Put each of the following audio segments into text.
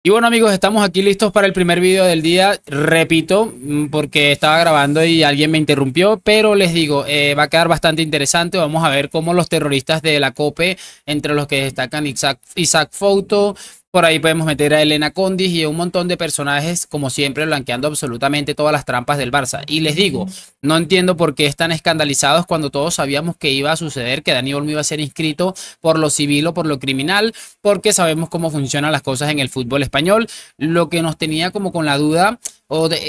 Y bueno amigos, estamos aquí listos para el primer video del día. Repito, porque estaba grabando y alguien me interrumpió, pero les digo, va a quedar bastante interesante. Vamos a ver cómo los terroristas de la COPE, entre los que destacan Isaac Fouto, por ahí podemos meter a Elena Condis y a un montón de personajes, como siempre, blanqueando absolutamente todas las trampas del Barça. Y les digo, no entiendo por qué están escandalizados cuando todos sabíamos que iba a suceder, que Dani Olmo iba a ser inscrito por lo civil o por lo criminal, porque sabemos cómo funcionan las cosas en el fútbol español. Lo que nos tenía como con la duda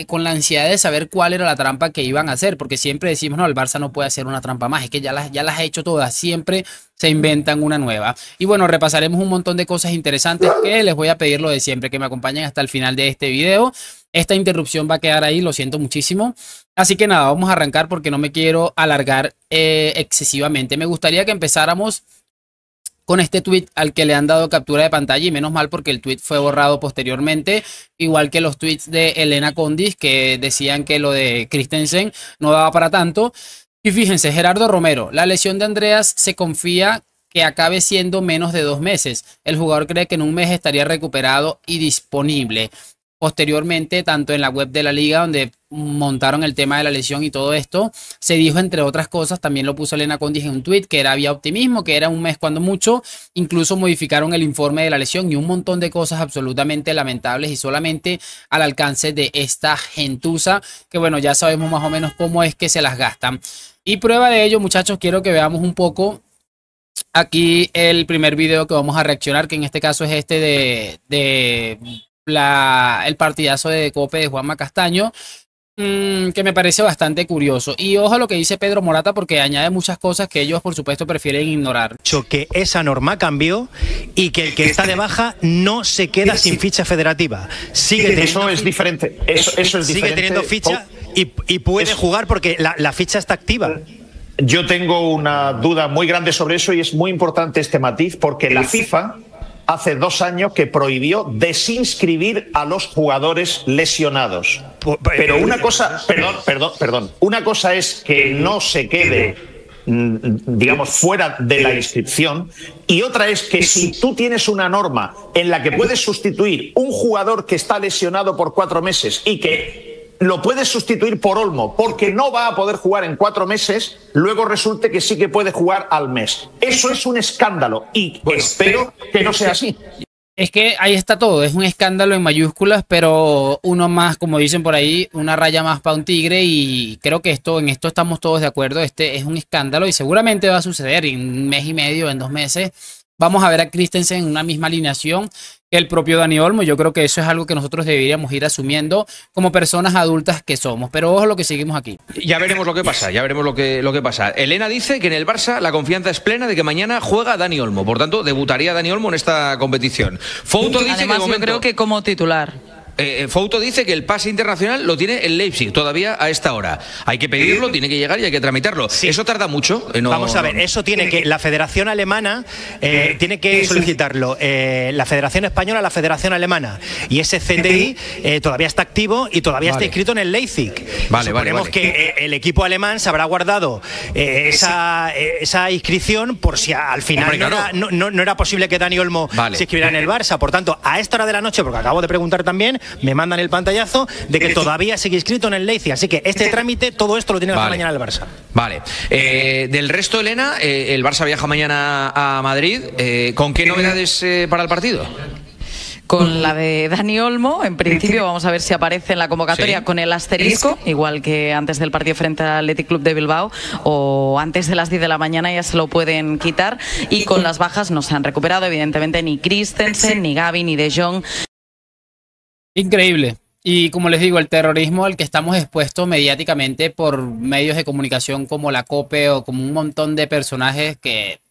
con la ansiedad de saber cuál era la trampa que iban a hacer, porque siempre decimos, no, el Barça no puede hacer una trampa más, es que ya las ha hecho todas, siempre se inventan una nueva. Y bueno, repasaremos un montón de cosas interesantes que les voy a pedir lo de siempre, que me acompañen hasta el final de este video. Esta interrupción va a quedar ahí, lo siento muchísimo. Así que nada, vamos a arrancar porque no me quiero alargar excesivamente. Me gustaría que empezáramos con este tweet al que le han dado captura de pantalla, y menos mal porque el tweet fue borrado posteriormente, igual que los tweets de Elena Condis que decían que lo de Christensen no daba para tanto. Y fíjense, Gerardo Romero, la lesión de Andreas se confía que acabe siendo menos de 2 meses. El jugador cree que en un mes estaría recuperado y disponible. Posteriormente, tanto en la web de la liga, donde montaron el tema de la lesión y todo esto, se dijo, entre otras cosas, también lo puso Elena Condis en un tweet, que había optimismo, que era un mes cuando mucho. Incluso modificaron el informe de la lesión y un montón de cosas absolutamente lamentables y solamente al alcance de esta gentuza, que bueno, ya sabemos más o menos cómo es que se las gastan. Y prueba de ello, muchachos, quiero que veamos un poco aquí el primer video que vamos a reaccionar, que en este caso es este el partidazo de Cope de Juanma Castaño, que me parece bastante curioso. Y ojo a lo que dice Pedro Morata, porque añade muchas cosas que ellos por supuesto prefieren ignorar. Que esa norma cambió y que el que está de baja no se queda sin ficha federativa. Eso es diferente. Eso es sigue diferente. teniendo ficha y puede jugar porque la ficha está activa. Yo tengo una duda muy grande sobre eso y es muy importante este matiz, porque la FIFA hace 2 años que prohibió desinscribir a los jugadores lesionados. Pero una cosa, perdón, una cosa es que no se quede, digamos, fuera de la inscripción, y otra es que si tú tienes una norma en la que puedes sustituir un jugador que está lesionado por 4 meses y que lo puedes sustituir por Olmo porque no va a poder jugar en 4 meses, luego resulte que sí que puede jugar al mes. Eso es un escándalo y espero que no sea así. Es que ahí está todo, es un escándalo en mayúsculas, pero uno más, como dicen por ahí, una raya más para un tigre, y creo que en esto estamos todos de acuerdo. Este es un escándalo y seguramente va a suceder en 1 mes y medio, en 2 meses. Vamos a ver a Christensen en una misma alineación que el propio Dani Olmo. Yo creo que eso es algo que nosotros deberíamos ir asumiendo como personas adultas que somos. Pero ojo lo que seguimos aquí. Ya veremos lo que pasa, ya veremos lo que pasa. Elena dice que en el Barça la confianza es plena de que mañana juega Dani Olmo. Por tanto, debutaría Dani Olmo en esta competición. Fouto dice además, que yo creo que como titular. Fouto dice que el pase internacional lo tiene el Leipzig todavía a esta hora. Hay que pedirlo, tiene que llegar y hay que tramitarlo. Sí. Eso tarda mucho. Vamos a ver, eso tiene que la Federación Alemana tiene que solicitarlo. La Federación Española a la Federación Alemana. Y ese CTI todavía está activo y todavía está inscrito en el Leipzig. Suponemos que el equipo alemán se habrá guardado esa inscripción por si al final no era posible que Dani Olmo se inscribiera en el Barça. Por tanto, a esta hora de la noche, porque acabo de preguntar también, me mandan el pantallazo de que todavía sigue inscrito en el Leipzig. Así que este trámite, todo esto lo tiene que hacer mañana el Barça. Vale. Del resto, Elena, el Barça viaja mañana a Madrid. ¿Con qué novedades para el partido? Con la de Dani Olmo, en principio vamos a ver si aparece en la convocatoria con el asterisco, igual que antes del partido frente al Athletic Club de Bilbao, o antes de las 10 de la mañana ya se lo pueden quitar. Y con las bajas no se han recuperado, evidentemente, ni Christensen, ni Gavi, ni De Jong. Increíble. Y como les digo, el terrorismo al que estamos expuestos mediáticamente por medios de comunicación como la COPE o como un montón de personajes que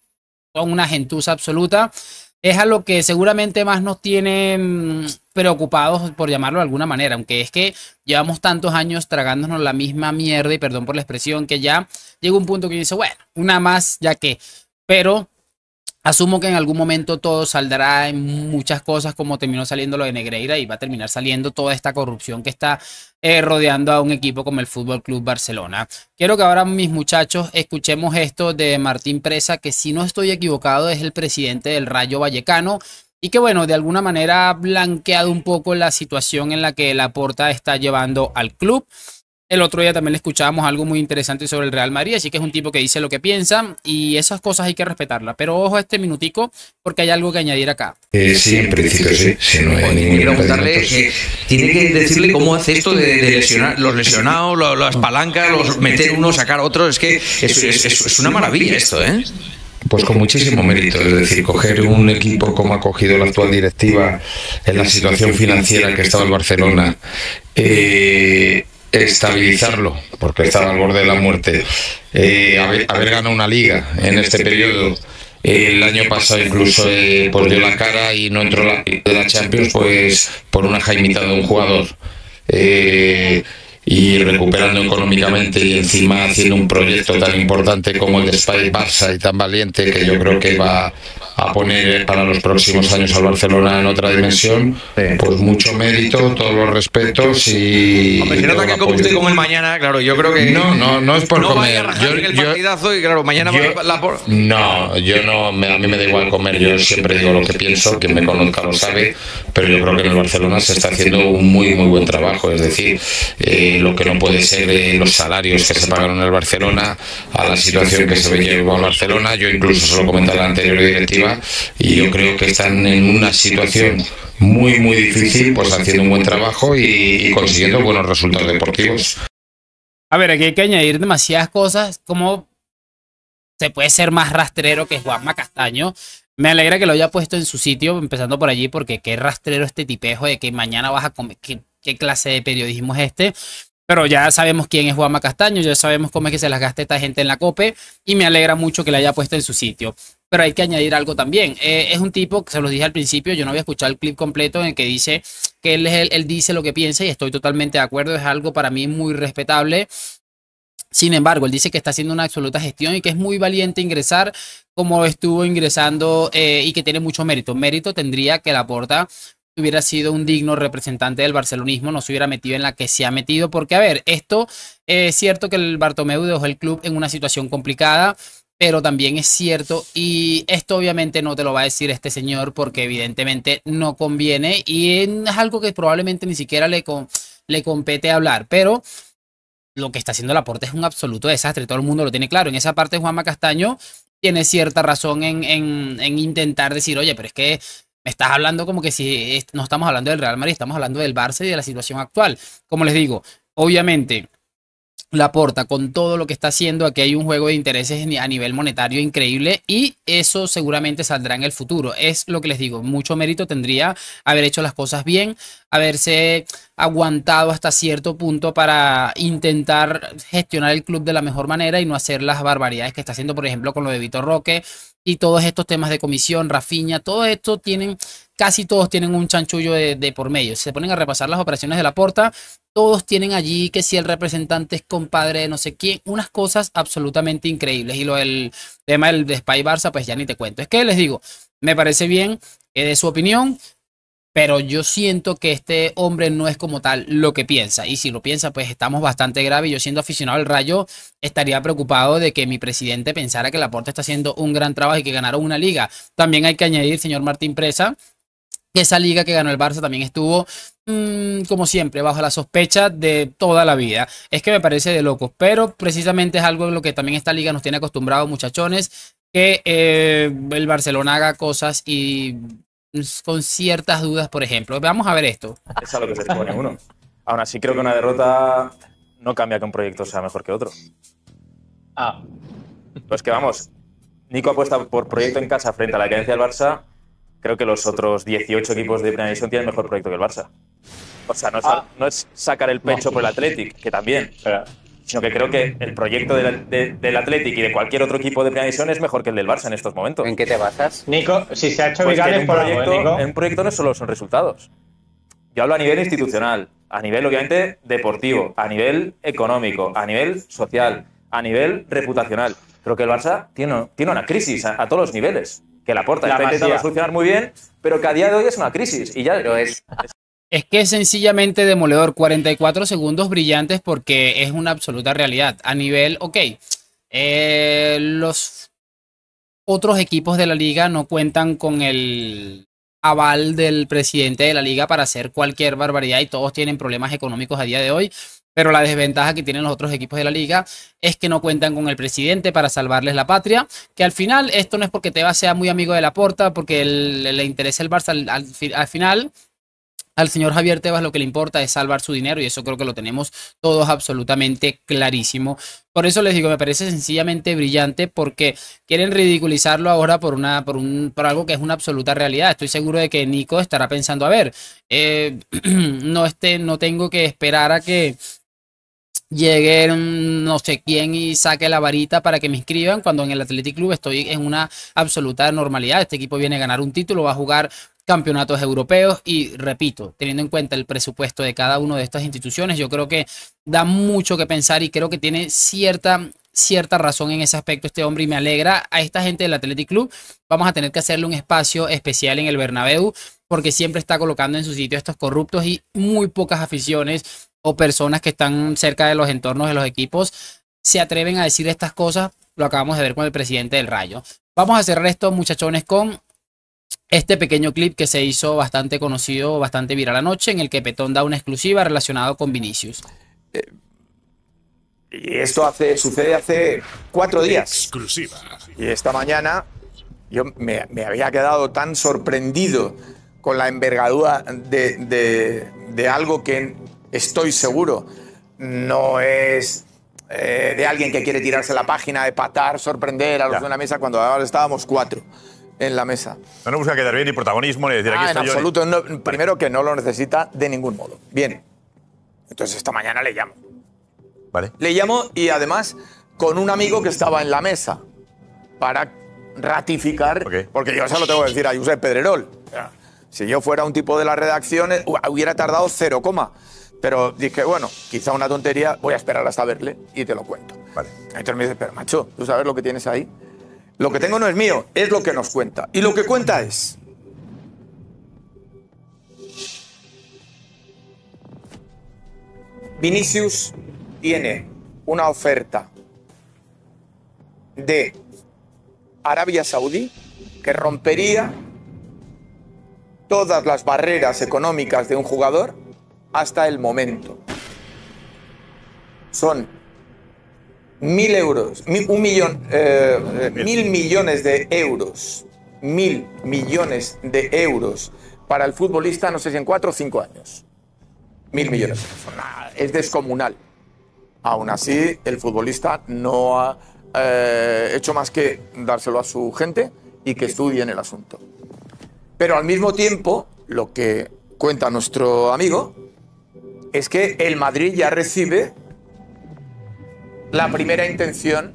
son una gentuza absoluta, es a lo que seguramente más nos tiene preocupados, por llamarlo de alguna manera, aunque es que llevamos tantos años tragándonos la misma mierda, y perdón por la expresión, que ya llega un punto que dice, bueno, una más ya que, pero asumo que en algún momento todo saldrá en muchas cosas, como terminó saliendo lo de Negreira, y va a terminar saliendo toda esta corrupción que está rodeando a un equipo como el Fútbol Club Barcelona. Quiero que ahora, mis muchachos, escuchemos esto de Martín Presa, que si no estoy equivocado es el presidente del Rayo Vallecano, y que bueno, de alguna manera ha blanqueado un poco la situación en la que Laporta está llevando al club. El otro día también le escuchábamos algo muy interesante sobre el Real Madrid, así que es un tipo que dice lo que piensa y esas cosas hay que respetarlas. Pero ojo a este minutico porque hay algo que añadir acá. Sí, en principio sí. Si no hay ningún Quiero preguntarle impedimento, tiene que decirle cómo hace esto de lesionar los lesionados, las palancas, meter uno, sacar otro. Es que es una maravilla esto, ¿eh? pues con muchísimo mérito, es decir, coger un equipo como ha cogido la actual directiva en la situación financiera que estaba el Barcelona, estabilizarlo, porque estaba al borde de la muerte, haber ganado una liga en este periodo. El año pasado incluso pues dio la cara y no entró la Champions pues por una jaimita de un jugador. Y recuperando económicamente y encima haciendo un proyecto tan importante como el de Spy Barça y tan valiente que yo creo que va a poner para los próximos años al Barcelona en otra dimensión, pues mucho mérito, todos los respetos y... Hombre, se nota que como usted come mañana, claro, yo creo que... No es por no comer. Vaya a el partidazo y claro, mañana a mí me da igual comer, yo siempre digo lo que pienso, quien me conozca lo sabe, pero yo creo que en el Barcelona se está haciendo un muy buen trabajo, es decir, lo que no puede ser los salarios que se pagaron en el Barcelona a la situación que se llevó al Barcelona. Yo incluso se lo comenté a la anterior directiva y yo creo que están en una situación muy difícil, pues haciendo un buen trabajo y consiguiendo buenos resultados deportivos. A ver, aquí hay que añadir demasiadas cosas, como se puede ser más rastrero que Juanma Castaño. Me alegra que lo haya puesto en su sitio, empezando por allí, porque qué rastrero este tipejo de que mañana vas a comer, qué clase de periodismo es este. Pero ya sabemos quién es Juanma Castaño, ya sabemos cómo es que se las gasta esta gente en la COPE y me alegra mucho que le haya puesto en su sitio. Pero hay que añadir algo también. Es un tipo, que se los dije al principio, yo no había escuchado el clip completo en el que dice que él dice lo que piensa y estoy totalmente de acuerdo, es algo para mí muy respetable. Sin embargo, él dice que está haciendo una absoluta gestión y que es muy valiente ingresar como estuvo ingresando y que tiene mucho mérito. Mérito tendría que Laporta hubiera sido un digno representante del barcelonismo, no se hubiera metido en la que se ha metido, porque a ver, esto es cierto que el Bartomeu dejó el club en una situación complicada, pero también es cierto, y esto obviamente no te lo va a decir este señor porque evidentemente no conviene y es algo que probablemente ni siquiera le compete hablar, pero lo que está haciendo Laporta es un absoluto desastre, todo el mundo lo tiene claro. En esa parte Juanma Castaño tiene cierta razón en intentar decir, oye, pero es que me estás hablando como que si no estamos hablando del Real Madrid, estamos hablando del Barça y de la situación actual. Como les digo, obviamente Laporta con todo lo que está haciendo, aquí hay un juego de intereses a nivel monetario increíble y eso seguramente saldrá en el futuro. Es lo que les digo, mucho mérito tendría haber hecho las cosas bien, haberse aguantado hasta cierto punto para intentar gestionar el club de la mejor manera y no hacer las barbaridades que está haciendo, por ejemplo, con lo de Vitor Roque y todos estos temas de comisión, Rafinha, todo esto tienen, casi todos tienen un chanchullo de por medio. Si se ponen a repasar las operaciones de Laporta, todos tienen allí que si el representante es compadre de no sé quién, unas cosas absolutamente increíbles. Y el tema del de Spy Barça, pues ya ni te cuento. Es que les digo, me parece bien que de su opinión, pero yo siento que este hombre no es como tal lo que piensa. Y si lo piensa, pues estamos bastante graves. Yo siendo aficionado al Rayo, estaría preocupado de que mi presidente pensara que Laporta está haciendo un gran trabajo y que ganaron una liga. También hay que añadir, señor Martín Presa, que esa liga que ganó el Barça también estuvo, como siempre, bajo la sospecha de toda la vida. Es que me parece de locos, pero precisamente es algo en lo que también esta liga nos tiene acostumbrados, muchachones, que el Barcelona haga cosas y con ciertas dudas, por ejemplo. Vamos a ver esto. Es a lo que se expone uno. Aún así, creo que una derrota no cambia que un proyecto sea mejor que otro. Pues que vamos, Nico apuesta por proyecto en casa frente a la carencia del Barça. Creo que los otros 18 equipos de Primera División tienen mejor proyecto que el Barça. O sea, no es sacar el pecho por el Athletic, que también, sino que creo que el proyecto del Athletic y de cualquier otro equipo de Primera División es mejor que el del Barça en estos momentos. ¿En qué te basas? Nico, si se ha hecho Pues viral que es por algo, Nico. en un proyecto no solo son resultados. Yo hablo a nivel institucional, a nivel obviamente deportivo, a nivel económico, a nivel social, a nivel reputacional. Creo que el Barça tiene una crisis a todos los niveles. Que Laporta está intentando solucionar muy bien, pero que a día de hoy es una crisis. Y ya Pero es que es sencillamente demoledor. 44 segundos brillantes porque es una absoluta realidad. A nivel, ok, los otros equipos de la liga no cuentan con el aval del presidente de la liga para hacer cualquier barbaridad y todos tienen problemas económicos a día de hoy. Pero la desventaja que tienen los otros equipos de la liga es que no cuentan con el presidente para salvarles la patria. Que al final, esto no es porque Tebas sea muy amigo de Laporta, porque le interesa el Barça al final. Al señor Javier Tebas lo que le importa es salvar su dinero y eso creo que lo tenemos todos absolutamente clarísimo. Por eso les digo, me parece sencillamente brillante porque quieren ridiculizarlo ahora por algo que es una absoluta realidad. Estoy seguro de que Nico estará pensando, a ver, no tengo que esperar a que llegue no sé quién y saque la varita para que me inscriban, cuando en el Athletic Club estoy en una absoluta normalidad. Este equipo viene a ganar un título, va a jugar campeonatos europeos y repito, teniendo en cuenta el presupuesto de cada una de estas instituciones, yo creo que da mucho que pensar y creo que tiene cierta razón en ese aspecto este hombre y me alegra a esta gente del Athletic Club. Vamos a tener que hacerle un espacio especial en el Bernabéu porque siempre está colocando en su sitio estos corruptos y muy pocas aficiones o personas que están cerca de los entornos de los equipos se atreven a decir estas cosas. Lo acabamos de ver con el presidente del Rayo. Vamos a cerrar esto, muchachones, con este pequeño clip que se hizo bastante conocido, bastante viral anoche, en el que Petón da una exclusiva relacionada con Vinicius. Y esto sucede hace 4 días. Exclusiva. Y esta mañana yo me había quedado tan sorprendido con la envergadura de algo que estoy seguro no es de alguien que quiere tirarse la página, epatar, sorprender a los de una mesa cuando ahora estábamos 4 en la mesa. No busca quedar bien ni protagonismo ni decir aquí En estoy yo. absoluto. No, primero que no lo necesita de ningún modo. Bien. Entonces esta mañana le llamo. Vale. Le llamo y además con un amigo que estaba en la mesa para ratificar, porque yo se lo tengo que decir a Josep Pedrerol. Si yo fuera un tipo de las redacciones, hubiera tardado 0, pero dije, bueno, quizá una tontería, voy a esperar hasta verle y te lo cuento. Vale. Entonces me dice, pero macho, ¿tú sabes lo que tienes ahí? Lo que tengo no es mío, es lo que nos cuenta. Y lo que cuenta es... Vinicius tiene una oferta de Arabia Saudí que rompería todas las barreras económicas de un jugador hasta el momento. Son 1.000 euros, 1.000 millones de euros, 1.000 millones de euros para el futbolista, no sé si en 4 o 5 años. 1.000 millones. Es descomunal. Aún así, el futbolista no ha hecho más que dárselo a su gente y que estudien el asunto. Pero al mismo tiempo, lo que cuenta nuestro amigo es que el Madrid ya recibe la primera intención.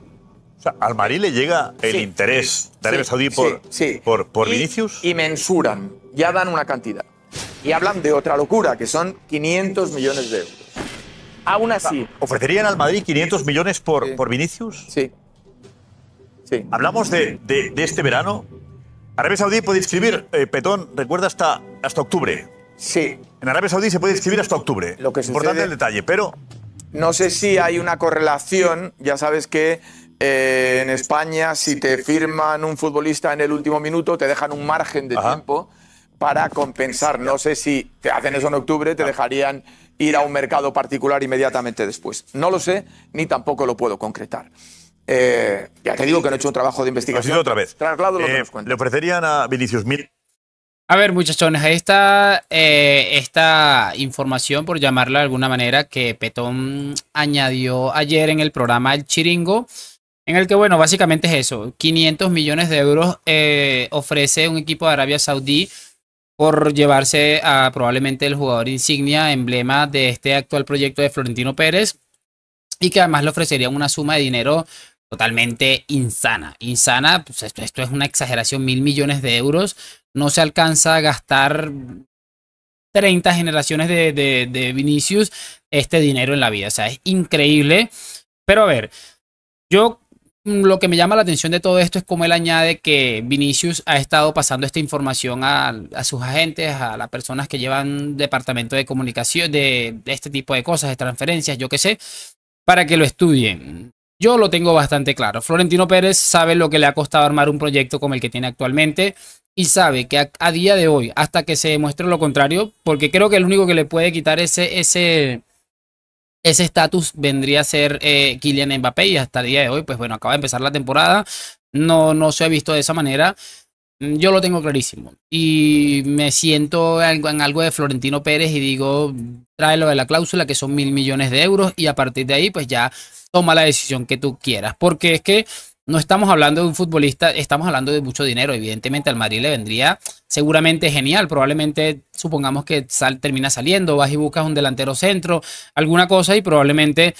O sea, al Madrid le llega el interés de Arabia Saudí por Vinicius. Y mensuran, ya dan una cantidad. Y hablan de otra locura, que son 500 millones de euros. Aún así... ¿Ofrecerían al Madrid 500 millones por Vinicius? Sí. Hablamos de este verano. Arabia Saudí puede inscribir, Petón, recuerda, hasta octubre. Sí. En Arabia Saudí se puede inscribir hasta octubre. Lo que importante el detalle, pero... No sé si hay una correlación. Ya sabes que en España, si te firman un futbolista en el último minuto, te dejan un margen de tiempo para compensar. No sé si te hacen eso en octubre, te dejarían ir a un mercado particular inmediatamente después. No lo sé, ni tampoco lo puedo concretar. Ya te digo que no he hecho un trabajo de investigación. Lo has otra vez. Traslado lo que nos cuenta. Le ofrecerían a Vinicius 1.000. A ver, muchachones, ahí está esta información, por llamarla de alguna manera, que Petón añadió ayer en el programa El Chiringo, en el que, bueno, básicamente es eso. 500 millones de euros ofrece un equipo de Arabia Saudí por llevarse a probablemente el jugador insignia, emblema de este actual proyecto de Florentino Pérez, y que además le ofrecerían una suma de dinero totalmente insana. Pues esto es una exageración, 1.000 millones de euros. No se alcanza a gastar 30 generaciones de Vinicius este dinero en la vida. O sea, es increíble. Pero a ver, lo que me llama la atención de todo esto es cómo él añade que Vinicius ha estado pasando esta información a sus agentes, a las personas que llevan departamento de comunicación, de este tipo de cosas, de transferencias, yo qué sé, para que lo estudien. Yo lo tengo bastante claro. Florentino Pérez sabe lo que le ha costado armar un proyecto como el que tiene actualmente y sabe que a día de hoy, hasta que se demuestre lo contrario, porque creo que el único que le puede quitar ese estatus vendría a ser Kylian Mbappé, y hasta el día de hoy, pues bueno, acaba de empezar la temporada, no se ha visto de esa manera. Yo lo tengo clarísimo y me siento en algo de Florentino Pérez y digo, trae lo de la cláusula, que son 1.000 millones de euros, y a partir de ahí pues ya toma la decisión que tú quieras, porque es que no estamos hablando de un futbolista, estamos hablando de mucho dinero. Evidentemente al Madrid le vendría seguramente genial, probablemente supongamos que termina saliendo, vas y buscas un delantero centro, alguna cosa, y probablemente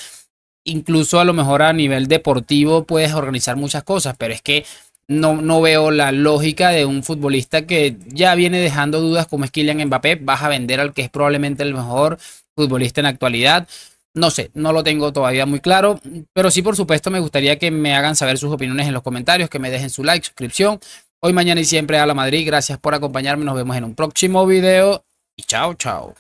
incluso a lo mejor a nivel deportivo puedes organizar muchas cosas, pero es que no veo la lógica de un futbolista que ya viene dejando dudas como es Kylian Mbappé. Vas a vender al que es probablemente el mejor futbolista en la actualidad. No sé, no lo tengo todavía muy claro, pero sí, por supuesto, me gustaría que me hagan saber sus opiniones en los comentarios, que me dejen su like, suscripción. Hoy, mañana y siempre a la Madrid. Gracias por acompañarme. Nos vemos en un próximo video y chao, chao.